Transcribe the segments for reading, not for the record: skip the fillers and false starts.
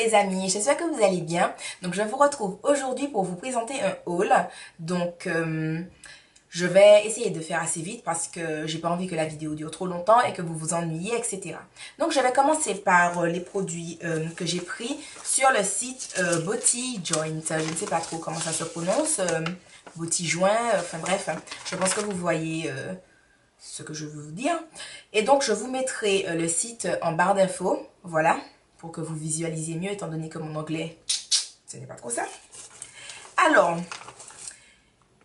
les amis, j'espère que vous allez bien. Donc je vous retrouve aujourd'hui pour vous présenter un haul. Donc je vais essayer de faire assez vite parce que j'ai pas envie que la vidéo dure trop longtemps et que vous vous ennuyiez, etc. Donc je vais commencer par les produits que j'ai pris sur le site Body Joint. Je ne sais pas trop comment ça se prononce, Body Joint, enfin bref, je pense que vous voyez ce que je veux vous dire. Et donc je vous mettrai le site en barre d'infos, voilà, pour que vous visualisiez mieux étant donné que mon anglais, ce n'est pas trop ça. Alors,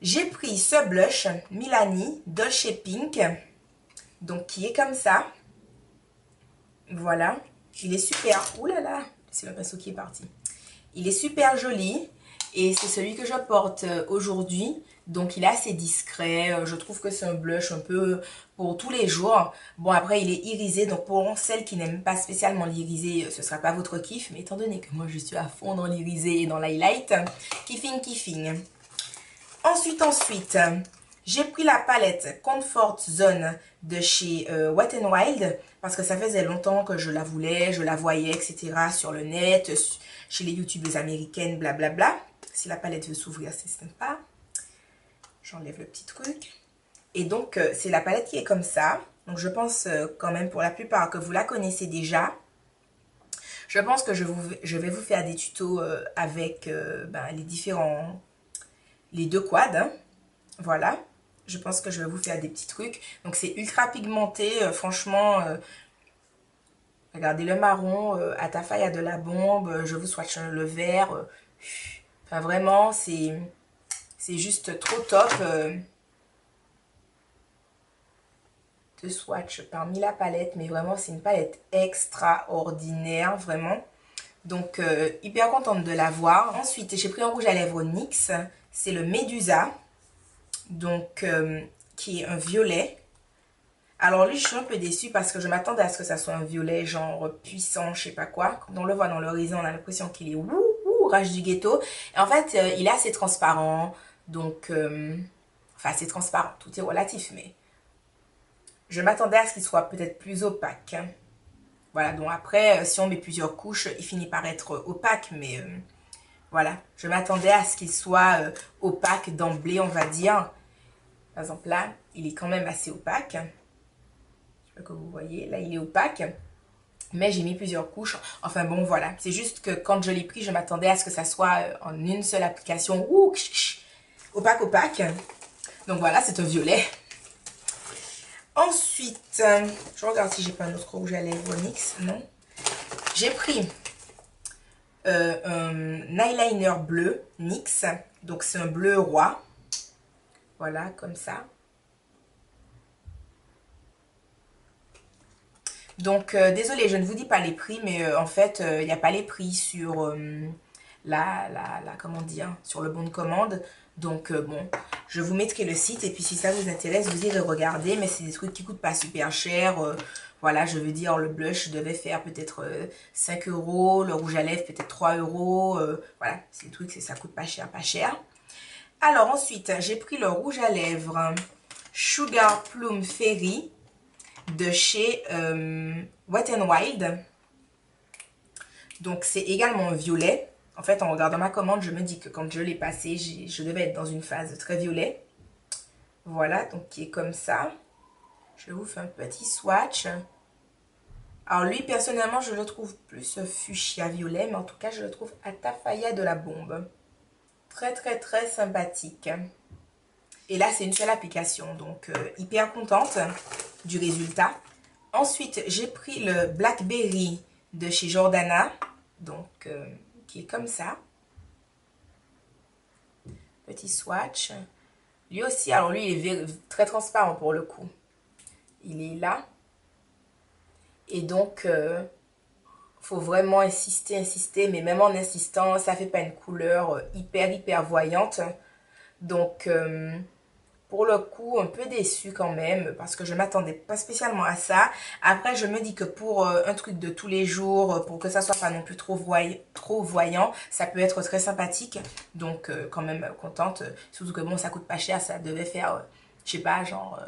j'ai pris ce blush Milani Dolce Pink, donc qui est comme ça. Voilà, il est super. Ouh là là, c'est le pinceau qui est parti. Il est super joli et c'est celui que je porte aujourd'hui. Donc il est assez discret. Je trouve que c'est un blush un peu pour tous les jours. Bon, après il est irisé, donc pour celles qui n'aiment pas spécialement l'irisé, ce sera pas votre kiff. Mais étant donné que moi je suis à fond dans l'irisé et dans l'highlight, kiffing. Ensuite, j'ai pris la palette Comfort Zone de chez Wet n Wild parce que ça faisait longtemps que je la voulais, je la voyais, etc. sur le net, chez les youtubeuses américaines, blablabla. Si la palette veut s'ouvrir, c'est sympa. J'enlève le petit truc. Et donc, c'est la palette qui est comme ça. Donc, je pense quand même pour la plupart que vous la connaissez déjà. Je pense que je vais vous faire des tutos avec les deux quads. Hein. Voilà. Je pense que je vais vous faire des petits trucs. Donc, c'est ultra pigmenté. Franchement, regardez le marron. À Tafaya de la bombe. Je vous swatch le vert. Enfin, vraiment, c'est juste trop top. De swatch parmi la palette. Mais vraiment, c'est une palette extraordinaire. Vraiment. Donc, hyper contente de l'avoir. Ensuite, j'ai pris un rouge à lèvres NYX. C'est le Medusa. Donc, qui est un violet. Alors lui, je suis un peu déçue parce que je m'attendais à ce que ça soit un violet genre puissant, je sais pas quoi. Quand on le voit dans l'horizon, on a l'impression qu'il est rage du ghetto. Et en fait, il est assez transparent. Donc, enfin, c'est transparent. Tout est relatif, mais je m'attendais à ce qu'il soit peut-être plus opaque. Voilà, donc après, si on met plusieurs couches, il finit par être opaque, mais voilà. Je m'attendais à ce qu'il soit opaque d'emblée, on va dire. Par exemple, là, il est quand même assez opaque. Je sais pas que vous voyez. Là, il est opaque. Mais j'ai mis plusieurs couches. Enfin bon, voilà. C'est juste que quand je l'ai pris, je m'attendais à ce que ça soit en une seule application. Ouh, opaque. Donc voilà, c'est un violet. Ensuite, je regarde si j'ai pas un autre rouge à lèvres NYX. Non. J'ai pris un eyeliner bleu NYX. Donc c'est un bleu roi. Voilà, comme ça. Donc, désolée, je ne vous dis pas les prix, mais en fait, il n'y a pas les prix sur comment dire, sur le bon de commande. Donc, bon, je vous mettrai le site et puis si ça vous intéresse, vous irez regarder. Mais c'est des trucs qui coûtent pas super cher. Voilà, je veux dire, le blush devait faire peut-être 5 €, le rouge à lèvres peut-être 3 €. Voilà, c'est des trucs, ça coûte pas cher. Alors ensuite, j'ai pris le rouge à lèvres Sugar Plum Fairy de chez Wet n Wild. Donc c'est également un violet. En fait, en regardant ma commande, je me dis que quand je l'ai passé, je devais être dans une phase très violet. Voilà, donc qui est comme ça. Je vous fais un petit swatch. Alors lui, personnellement, je le trouve plus fuchsia violet, mais en tout cas, je le trouve à Tafaya de la bombe. Très sympathique. Et là, c'est une seule application, donc hyper contente du résultat. Ensuite, j'ai pris le Blackberry de chez Jordana, donc qui est comme ça. Petit swatch. Lui aussi, alors lui, il est très transparent pour le coup. Il est là. Et donc, faut vraiment insister, mais même en insistant, ça fait pas une couleur hyper voyante. Donc, pour le coup, un peu déçue quand même, parce que je m'attendais pas spécialement à ça. Après, je me dis que pour un truc de tous les jours, pour que ça soit pas non plus trop voyant, ça peut être très sympathique. Donc, quand même contente. Surtout que bon, ça coûte pas cher, ça devait faire, je sais pas, genre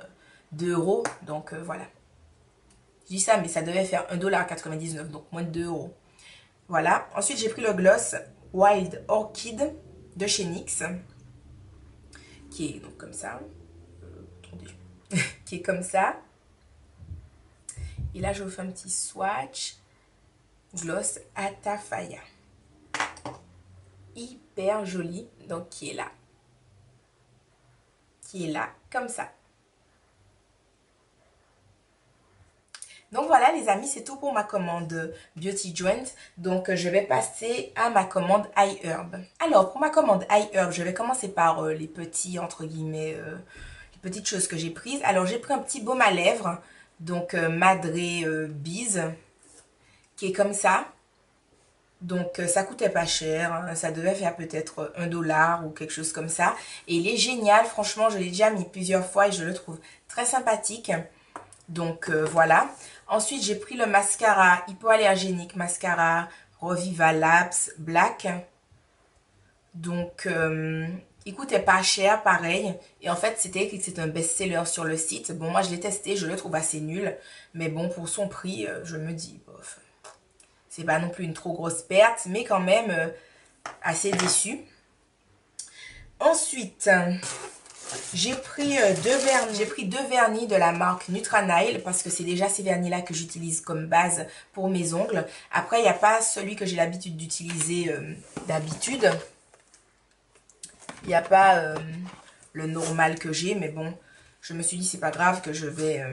2 €. Donc, voilà. Je dis ça, mais ça devait faire 1,99 $, donc moins de 2 €. Voilà. Ensuite, j'ai pris le gloss Wild Orchid de chez NYX, qui est donc comme ça. Qui est comme ça. Et là, je vous fais un petit swatch. Gloss Atafaya. Hyper joli. Donc, qui est là. Qui est là, comme ça. Donc voilà les amis, c'est tout pour ma commande Beauty Joint. Donc je vais passer à ma commande iHerb. Alors pour ma commande iHerb, je vais commencer par les petits, entre guillemets, les petites choses que j'ai prises. Alors j'ai pris un petit baume à lèvres, donc Madre Bees, qui est comme ça. Donc ça coûtait pas cher, hein. Ça devait faire peut-être 1 $ ou quelque chose comme ça. Et il est génial, franchement je l'ai déjà mis plusieurs fois et je le trouve très sympathique. Donc voilà. Ensuite, j'ai pris le mascara hypoallergénique, mascara Reviva Labs Black. Donc, il coûtait pas cher, pareil. Et en fait, c'était écrit que c'est un best-seller sur le site. Bon, moi, je l'ai testé, je le trouve assez nul. Mais bon, pour son prix, je me dis, bof, c'est pas non plus une trop grosse perte, mais quand même assez déçu. Ensuite, j'ai pris deux vernis de la marque Nutranail parce que c'est déjà ces vernis-là que j'utilise comme base pour mes ongles. Après, il n'y a pas celui que j'ai l'habitude d'utiliser d'habitude. Il n'y a pas le normal que j'ai, mais bon, je me suis dit c'est pas grave que je vais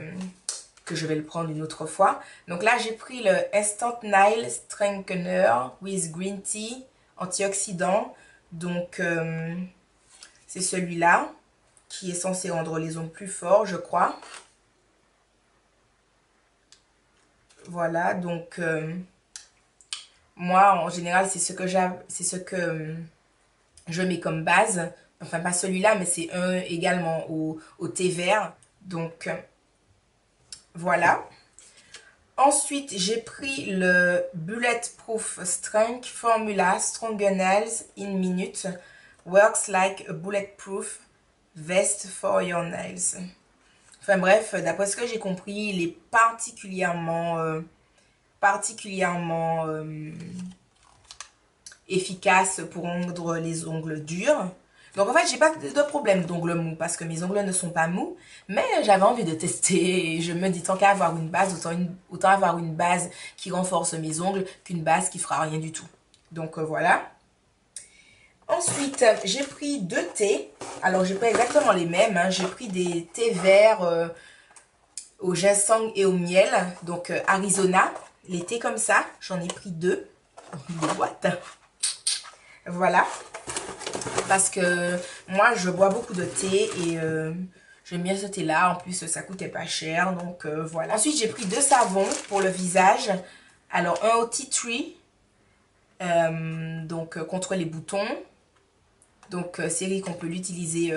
le prendre une autre fois. Donc là, j'ai pris le Instant Nail Strengthener with Green Tea antioxydant. Donc, c'est celui-là qui est censé rendre les ongles plus forts, je crois. Voilà, donc moi en général c'est ce que je mets comme base. Enfin pas celui-là, mais c'est un également au thé vert. Donc voilà. Ensuite, j'ai pris le Bulletproof Strength Formula Stronger Nails in Minute. Works like a bulletproof vest for your nails. Enfin bref, d'après ce que j'ai compris, il est particulièrement efficace pour rendre les ongles durs. Donc en fait, j'ai pas de problème d'ongles mous parce que mes ongles ne sont pas mous, mais j'avais envie de tester et je me dis tant qu'à avoir une base, autant avoir une base qui renforce mes ongles qu'une base qui fera rien du tout. Donc voilà. Ensuite, j'ai pris 2 thés. Alors, j'ai pas exactement les mêmes, hein. J'ai pris des thés verts au ginseng et au miel. Donc, Arizona. Les thés comme ça, j'en ai pris 2. Des boîtes. Voilà. Parce que moi, je bois beaucoup de thé et j'aime bien ce thé-là. En plus, ça coûtait pas cher. Donc, voilà. Ensuite, j'ai pris 2 savons pour le visage. Alors, un au tea tree. Donc, contre les boutons. Donc, série qu'on peut l'utiliser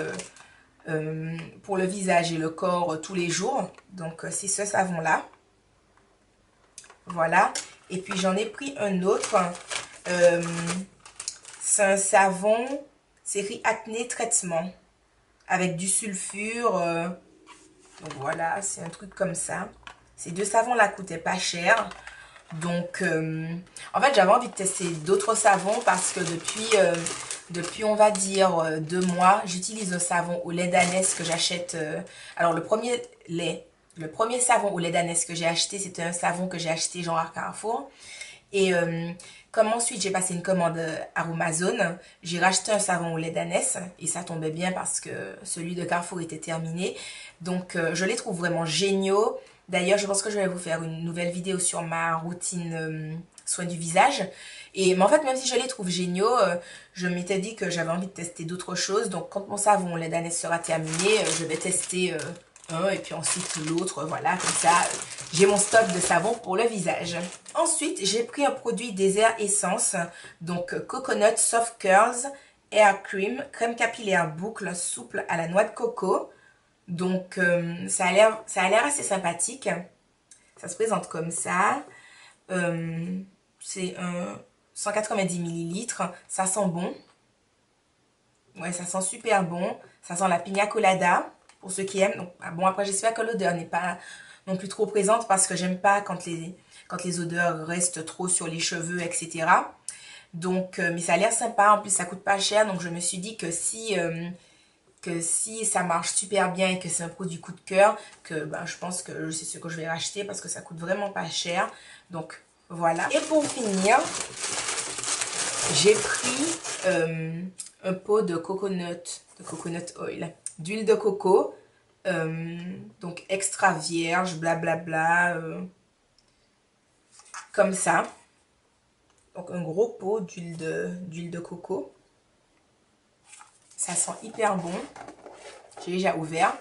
pour le visage et le corps tous les jours. Donc, c'est ce savon-là. Voilà. Et puis, j'en ai pris un autre. C'est un savon série Acné Traitement. Avec du sulfure. Donc, voilà. C'est un truc comme ça. Ces 2 savons-là coûtaient pas cher. Donc, en fait, j'avais envie de tester d'autres savons parce que depuis on va dire 2 mois, j'utilise un savon au lait d'ânesse que j'achète. Alors, le premier savon au lait d'ânesse que j'ai acheté, c'était un savon que j'ai acheté genre à Carrefour. Et comme ensuite j'ai passé une commande à Amazon, j'ai racheté un savon au lait d'ânesse et ça tombait bien parce que celui de Carrefour était terminé. Donc, je les trouve vraiment géniaux. D'ailleurs, je pense que je vais vous faire une nouvelle vidéo sur ma routine soin du visage. Mais en fait, même si je les trouve géniaux, je m'étais dit que j'avais envie de tester d'autres choses. Donc, quand mon savon lait d'ânesse sera terminé, je vais tester un et puis ensuite l'autre. Voilà, comme ça, j'ai mon stock de savon pour le visage. Ensuite, j'ai pris un produit Désert Essence. Donc, Coconut Soft Curls Hair Cream, crème capillaire boucle souple à la noix de coco. Donc, ça a l'air assez sympathique. Ça se présente comme ça. C'est un 190 ml. Ça sent bon. Ouais, ça sent super bon. Ça sent la pina colada, pour ceux qui aiment. Donc, bon, après, j'espère que l'odeur n'est pas non plus trop présente parce que j'aime pas quand quand les odeurs restent trop sur les cheveux, etc. Donc, mais ça a l'air sympa, en plus ça coûte pas cher, donc je me suis dit que si ça marche super bien et que c'est un produit coup de cœur, que ben, je pense que c'est ce que je vais racheter parce que ça coûte vraiment pas cher. Donc voilà. Et pour finir, j'ai pris un pot de coconut oil, d'huile de coco, donc extra vierge, blablabla, comme ça. Donc un gros pot d'huile de coco. Ça sent hyper bon. J'ai déjà ouvert.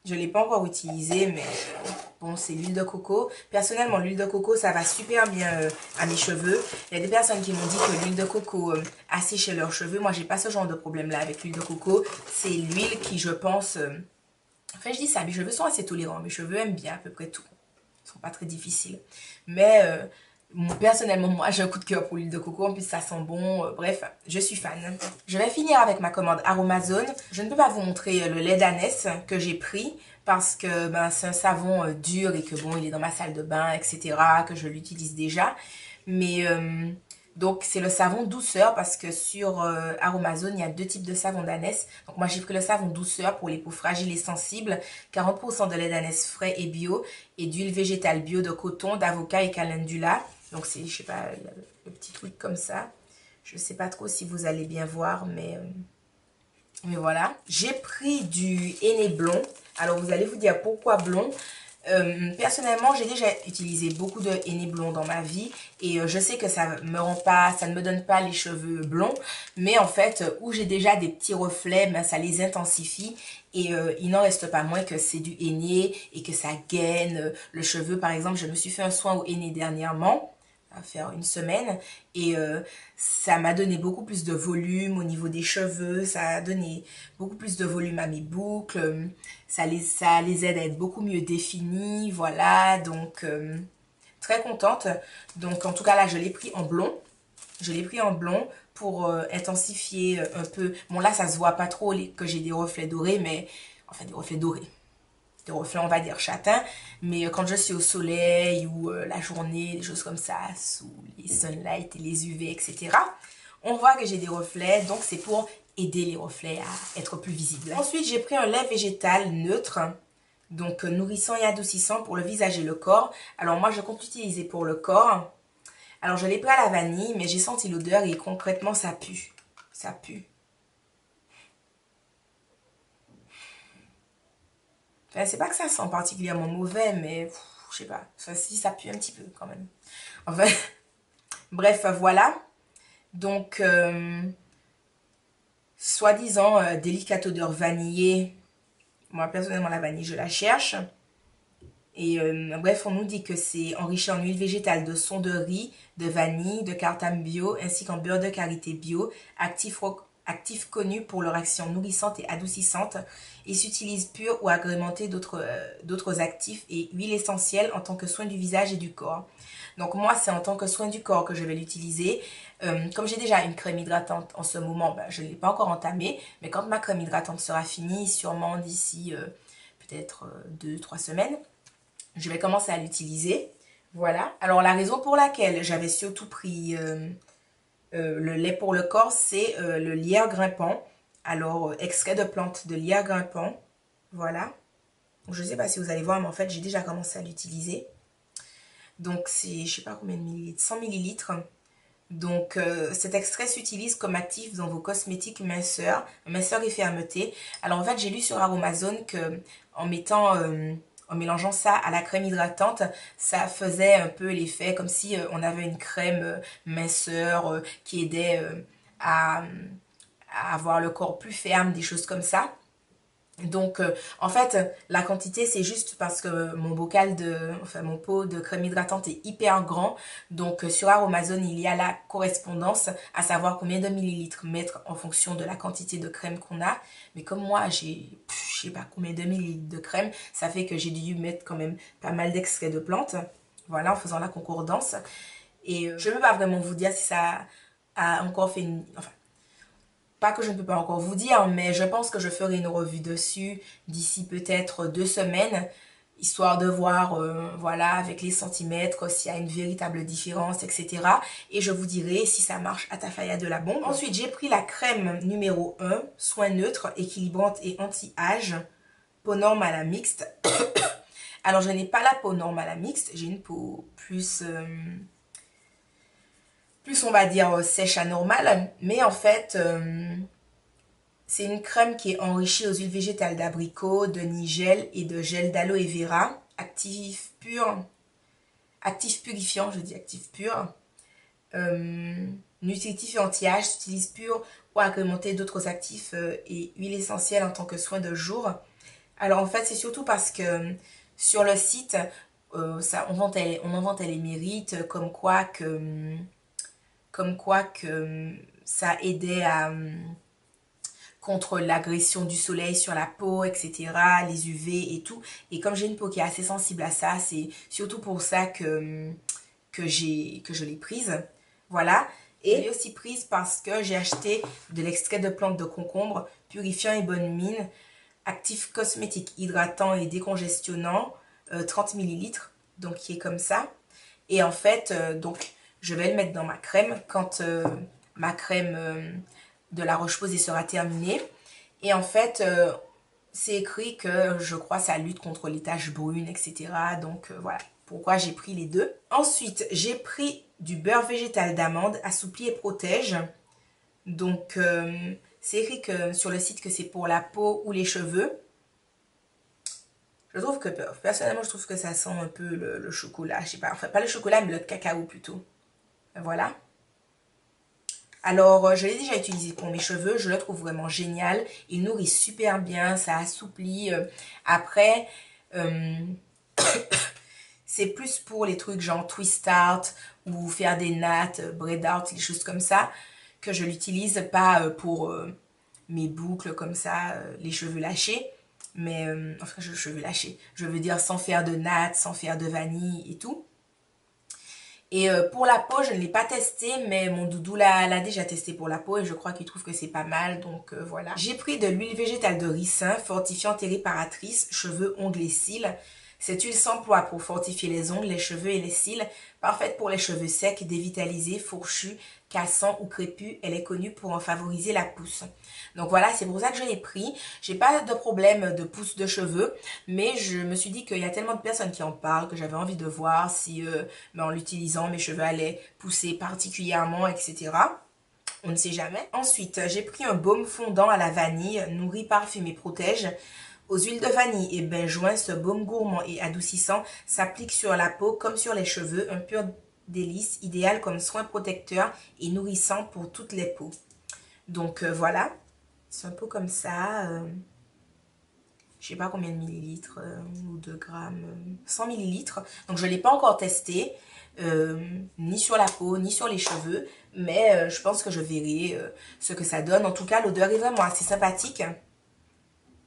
Je ne l'ai pas encore utilisé, mais bon, c'est l'huile de coco. Personnellement, l'huile de coco, ça va super bien à mes cheveux. Il y a des personnes qui m'ont dit que l'huile de coco asséchait leurs cheveux. Moi, j'ai pas ce genre de problème-là avec l'huile de coco. C'est l'huile qui, je pense... Enfin, je dis ça, mes cheveux sont assez tolérants. Mes cheveux aiment bien à peu près tout. Ils sont pas très difficiles. Mais... personnellement, moi j'ai un coup de cœur pour l'huile de coco, en plus ça sent bon, bref, je suis fan. Je vais finir avec ma commande Aromazone. Je ne peux pas vous montrer le lait d'ânesse que j'ai pris parce que ben, c'est un savon dur et que bon, il est dans ma salle de bain, etc., que je l'utilise déjà. Mais donc c'est le savon douceur parce que sur Aromazone, il y a deux types de savon d'ânesse. Donc moi j'ai pris le savon douceur pour les peaux fragiles et sensibles, 40% de lait d'ânesse frais et bio et d'huile végétale bio de coton, d'avocat et calendula. Donc c'est, je sais pas, le petit truc comme ça. Je sais pas trop si vous allez bien voir, mais voilà. J'ai pris du henné blond. Alors vous allez vous dire pourquoi blond. Personnellement, j'ai déjà utilisé beaucoup de henné blond dans ma vie et je sais que ça ne me donne pas les cheveux blonds, mais en fait, où j'ai déjà des petits reflets, ben, ça les intensifie et il n'en reste pas moins que c'est du henné et que ça gaine le cheveu. Par exemple, je me suis fait un soin au henné dernièrement, à faire une semaine et ça m'a donné beaucoup plus de volume au niveau des cheveux, ça a donné beaucoup plus de volume à mes boucles, ça les aide à être beaucoup mieux définis, voilà, donc très contente. Donc en tout cas là je l'ai pris en blond, pour intensifier un peu. Bon là ça se voit pas trop que j'ai des reflets dorés, mais enfin des reflets dorés, des reflets on va dire châtain, mais quand je suis au soleil ou la journée, des choses comme ça, sous les sunlight et les UV, etc., on voit que j'ai des reflets, donc c'est pour aider les reflets à être plus visibles. Ensuite j'ai pris un lait végétal neutre, donc nourrissant et adoucissant pour le visage et le corps. Alors moi je compte l'utiliser pour le corps. Alors je l'ai pris à la vanille, mais j'ai senti l'odeur et concrètement ça pue, ça pue. Enfin, c'est pas que ça sent particulièrement mauvais, mais je sais pas. Ça pue un petit peu quand même. Enfin, bref, voilà. Donc, soi-disant, délicate odeur vanillée. Moi, personnellement, la vanille, je la cherche. Et bref, on nous dit que c'est enrichi en huile végétale de son de riz, de vanille, de cardamome bio, ainsi qu'en beurre de karité bio, actifs connus pour leur action nourrissante et adoucissante. Ils s'utilisent purs ou agrémentés d'autres actifs et huiles essentielles en tant que soin du visage et du corps. Donc moi, c'est en tant que soin du corps que je vais l'utiliser. Comme j'ai déjà une crème hydratante en ce moment, ben, je ne l'ai pas encore entamée. Mais quand ma crème hydratante sera finie, sûrement d'ici peut-être 2-3 semaines, je vais commencer à l'utiliser. Voilà. Alors la raison pour laquelle j'avais surtout pris le lait pour le corps, c'est le lierre grimpant. Alors extrait de plante de lierre grimpant. Voilà. Donc, je ne sais pas si vous allez voir, mais en fait j'ai déjà commencé à l'utiliser. Donc c'est, je sais pas combien de millilitres, 100 millilitres. Donc cet extrait s'utilise comme actif dans vos cosmétiques minceur et fermeté. Alors en fait j'ai lu sur Aromazone que en mélangeant ça à la crème hydratante, ça faisait un peu l'effet comme si on avait une crème minceur qui aidait à avoir le corps plus ferme, des choses comme ça. Donc en fait la quantité c'est juste parce que mon mon pot de crème hydratante est hyper grand. Donc sur Aromazone il y a la correspondance à savoir combien de millilitres mettre en fonction de la quantité de crème qu'on a. Mais comme moi j'ai je sais pas combien de millilitres de crème, ça fait que j'ai dû mettre quand même pas mal d'extraits de plantes. Voilà, en faisant la concordance. Et je ne peux pas vraiment vous dire si ça a encore fait une... Enfin, pas que je ne peux pas encore vous dire, mais je pense que je ferai une revue dessus d'ici peut-être 2 semaines. histoire de voir, voilà, avec les centimètres, s'il y a une véritable différence, etc. Et je vous dirai si ça marche à Tafaya de la bombe. Ensuite, j'ai pris la crème numéro 1, soin neutre, équilibrante et anti-âge, peau norme à la mixte. Alors, je n'ai pas la peau norme à la mixte, j'ai une peau plus, on va dire, sèche à normale. Mais en fait, c'est une crème qui est enrichie aux huiles végétales d'abricot, de nigel et de gel d'aloe vera. Actif pur, actif purifiant, je dis actif pur. Nutritif et anti-âge, s'utilise pur ou agrémenté d'autres actifs et huiles essentielles en tant que soin de jour. Alors en fait, c'est surtout parce que sur le site, on en vantait les mérites, comme quoi que ça aidait à contre l'agression du soleil sur la peau, etc., les UV et tout. Et comme j'ai une peau qui est assez sensible à ça, c'est surtout pour ça que je l'ai prise. Voilà. Et je l'ai aussi prise parce que j'ai acheté de l'extrait de plante de concombre, purifiant et bonne mine, actif cosmétique hydratant et décongestionnant, 30 ml, donc qui est comme ça. Et en fait, donc, je vais le mettre dans ma crème quand ma crème de la Roche-Posay sera terminée. Et en fait, c'est écrit que je crois ça lutte contre les taches brunes, etc. Donc voilà pourquoi j'ai pris les deux. Ensuite, j'ai pris du beurre végétal d'amande, assoupli et protège. Donc, c'est écrit que sur le site que c'est pour la peau ou les cheveux. Je trouve que, personnellement, je trouve que ça sent un peu le chocolat. Je sais pas, enfin pas le chocolat, mais le cacao plutôt. Voilà. Alors, je l'ai déjà utilisé pour mes cheveux, je le trouve vraiment génial. Il nourrit super bien, ça assouplit. Après, c'est plus pour les trucs genre twist art ou faire des nattes, braid art, des choses comme ça, que je l'utilise, pas pour mes boucles comme ça, les cheveux lâchés. Mais, enfin, cheveux lâchés, je veux dire sans faire de nattes, sans faire de vanille et tout. Et pour la peau, je ne l'ai pas testé, mais mon doudou l'a déjà testé pour la peau et je crois qu'il trouve que c'est pas mal, donc voilà. J'ai pris de l'huile végétale de ricin, fortifiante et réparatrice, cheveux, ongles et cils. Cette huile s'emploie pour fortifier les ongles, les cheveux et les cils, parfaite pour les cheveux secs, dévitalisés, fourchus, cassants ou crépus. Elle est connue pour en favoriser la pousse. Donc voilà, c'est pour ça que je l'ai pris. J'ai pas de problème de pousse de cheveux, mais je me suis dit qu'il y a tellement de personnes qui en parlent que j'avais envie de voir si en l'utilisant mes cheveux allaient pousser particulièrement, etc. On ne sait jamais. Ensuite, j'ai pris un baume fondant à la vanille, nourrit, parfume et protège. Aux huiles de vanille et benjoin, ce baume gourmand et adoucissant s'applique sur la peau comme sur les cheveux, un pur délice, idéal comme soin protecteur et nourrissant pour toutes les peaux. Donc voilà, c'est un peu comme ça. Je sais pas combien de millilitres ou de grammes, 100 millilitres. Donc je ne l'ai pas encore testé, ni sur la peau, ni sur les cheveux. Mais je pense que je verrai ce que ça donne. En tout cas, l'odeur est vraiment assez sympathique.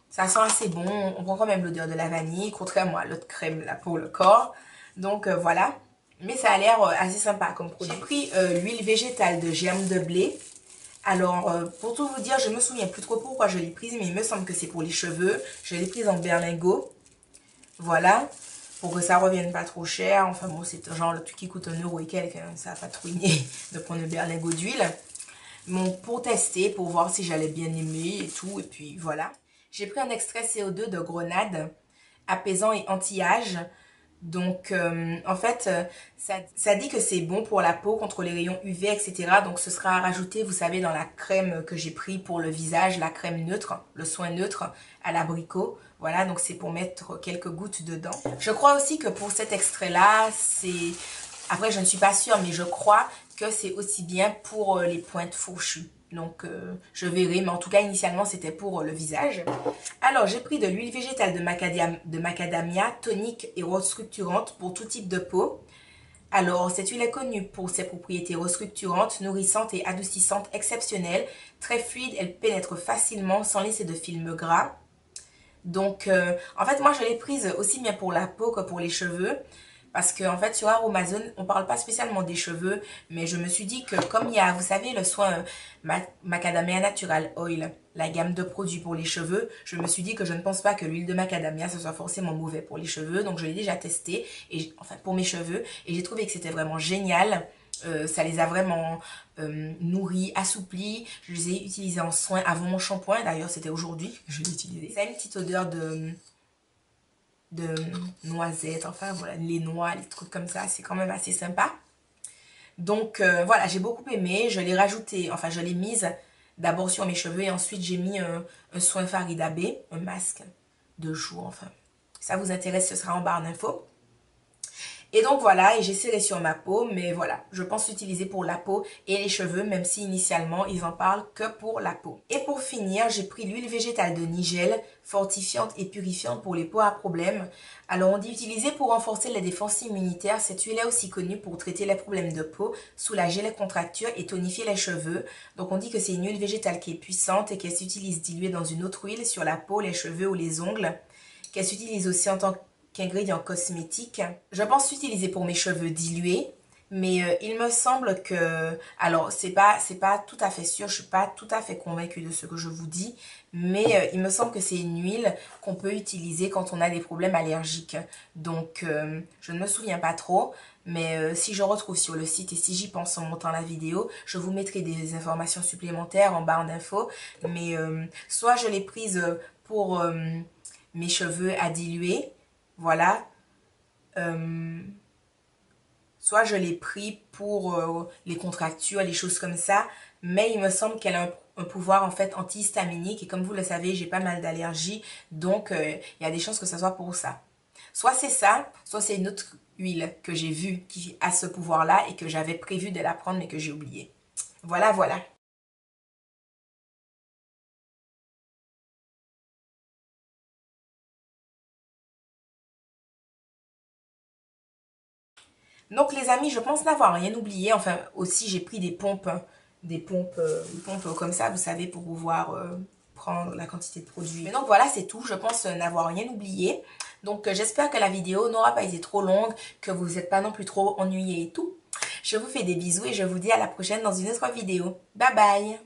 Ça sent assez bon, on prend quand même l'odeur de la vanille, contrairement à l'autre crème là pour le corps. Donc voilà, mais ça a l'air assez sympa comme produit. J'ai pris l'huile végétale de germe de blé. Alors pour tout vous dire, je me souviens plus trop pourquoi je l'ai prise, mais il me semble que c'est pour les cheveux. Je l'ai prise en berlingot. Voilà, pour que ça revienne pas trop cher. Enfin bon, c'est genre le truc qui coûte 1 € et quelques, hein, ça va pas trop ruiner de prendre un berlingot d'huile. Bon, pour tester, pour voir si j'allais bien aimer et tout, et puis voilà. J'ai pris un extrait CO2 de grenade, apaisant et anti-âge. Donc, en fait, ça dit que c'est bon pour la peau, contre les rayons UV, etc. Donc, ce sera à rajouter, vous savez, dans la crème que j'ai pris pour le visage, la crème neutre, le soin neutre à l'abricot. Voilà, donc c'est pour mettre quelques gouttes dedans. Je crois aussi que pour cet extrait-là, c'est... Après, je ne suis pas sûre, mais je crois que c'est aussi bien pour les pointes fourchues. Donc, je verrai. Mais en tout cas, initialement, c'était pour le visage. Alors, j'ai pris de l'huile végétale de macadamia, tonique et restructurante pour tout type de peau. Alors, cette huile est connue pour ses propriétés restructurantes, nourrissantes et adoucissantes exceptionnelles. Très fluide, elle pénètre facilement sans laisser de film gras. Donc, en fait, moi, je l'ai prise aussi bien pour la peau que pour les cheveux. Parce qu'en fait, sur Amazon, on parle pas spécialement des cheveux, mais je me suis dit que comme il y a, vous savez, le soin Macadamia Natural Oil, la gamme de produits pour les cheveux, je me suis dit que je ne pense pas que l'huile de macadamia, ce soit forcément mauvais pour les cheveux. Donc, je l'ai déjà testé, et, enfin, pour mes cheveux, et j'ai trouvé que c'était vraiment génial. Ça les a vraiment nourris, assouplis. Je les ai utilisés en soin avant mon shampoing. D'ailleurs, c'était aujourd'hui que je l'ai utilisé. Ça a une petite odeur de noisettes, enfin voilà, les noix, les trucs comme ça, c'est quand même assez sympa. Donc voilà, j'ai beaucoup aimé, je l'ai rajouté, enfin je l'ai mise d'abord sur mes cheveux et ensuite j'ai mis un soin Farida B, un masque de jour, enfin. Si ça vous intéresse, ce sera en barre d'infos. Et donc voilà, et j'ai serré sur ma peau, mais voilà, je pense l'utiliser pour la peau et les cheveux, même si initialement ils en parlent que pour la peau. Et pour finir, j'ai pris l'huile végétale de Nigel, fortifiante et purifiante pour les peaux à problème. Alors on dit utiliser pour renforcer la défense immunitaire, cette huile est aussi connue pour traiter les problèmes de peau, soulager les contractures et tonifier les cheveux. Donc on dit que c'est une huile végétale qui est puissante et qu'elle s'utilise diluée dans une autre huile sur la peau, les cheveux ou les ongles, qu'elle s'utilise aussi en tant qu'ingrédient cosmétique. Je pense l'utiliser pour mes cheveux dilués, mais il me semble que, alors c'est pas tout à fait sûr, je suis pas tout à fait convaincue de ce que je vous dis, mais il me semble que c'est une huile qu'on peut utiliser quand on a des problèmes allergiques. Donc je ne me souviens pas trop, mais si je retrouve sur le site et si j'y pense en montant la vidéo, je vous mettrai des informations supplémentaires en barre d'infos. Mais soit je l'ai prise pour mes cheveux à diluer, voilà. Soit je l'ai pris pour les contractures, les choses comme ça, mais il me semble qu'elle a un pouvoir en fait antihistaminique et comme vous le savez, j'ai pas mal d'allergies, donc il y a des chances que ça soit pour ça. Soit c'est ça, soit c'est une autre huile que j'ai vue qui a ce pouvoir-là et que j'avais prévu de la prendre mais que j'ai oublié. Voilà, voilà. Donc les amis, je pense n'avoir rien oublié. Enfin, aussi j'ai pris des pompes comme ça, vous savez, pour pouvoir prendre la quantité de produits. Mais donc voilà, c'est tout. Je pense n'avoir rien oublié. Donc j'espère que la vidéo n'aura pas été trop longue, que vous n'êtes pas non plus trop ennuyés et tout. Je vous fais des bisous et je vous dis à la prochaine dans une autre vidéo. Bye bye!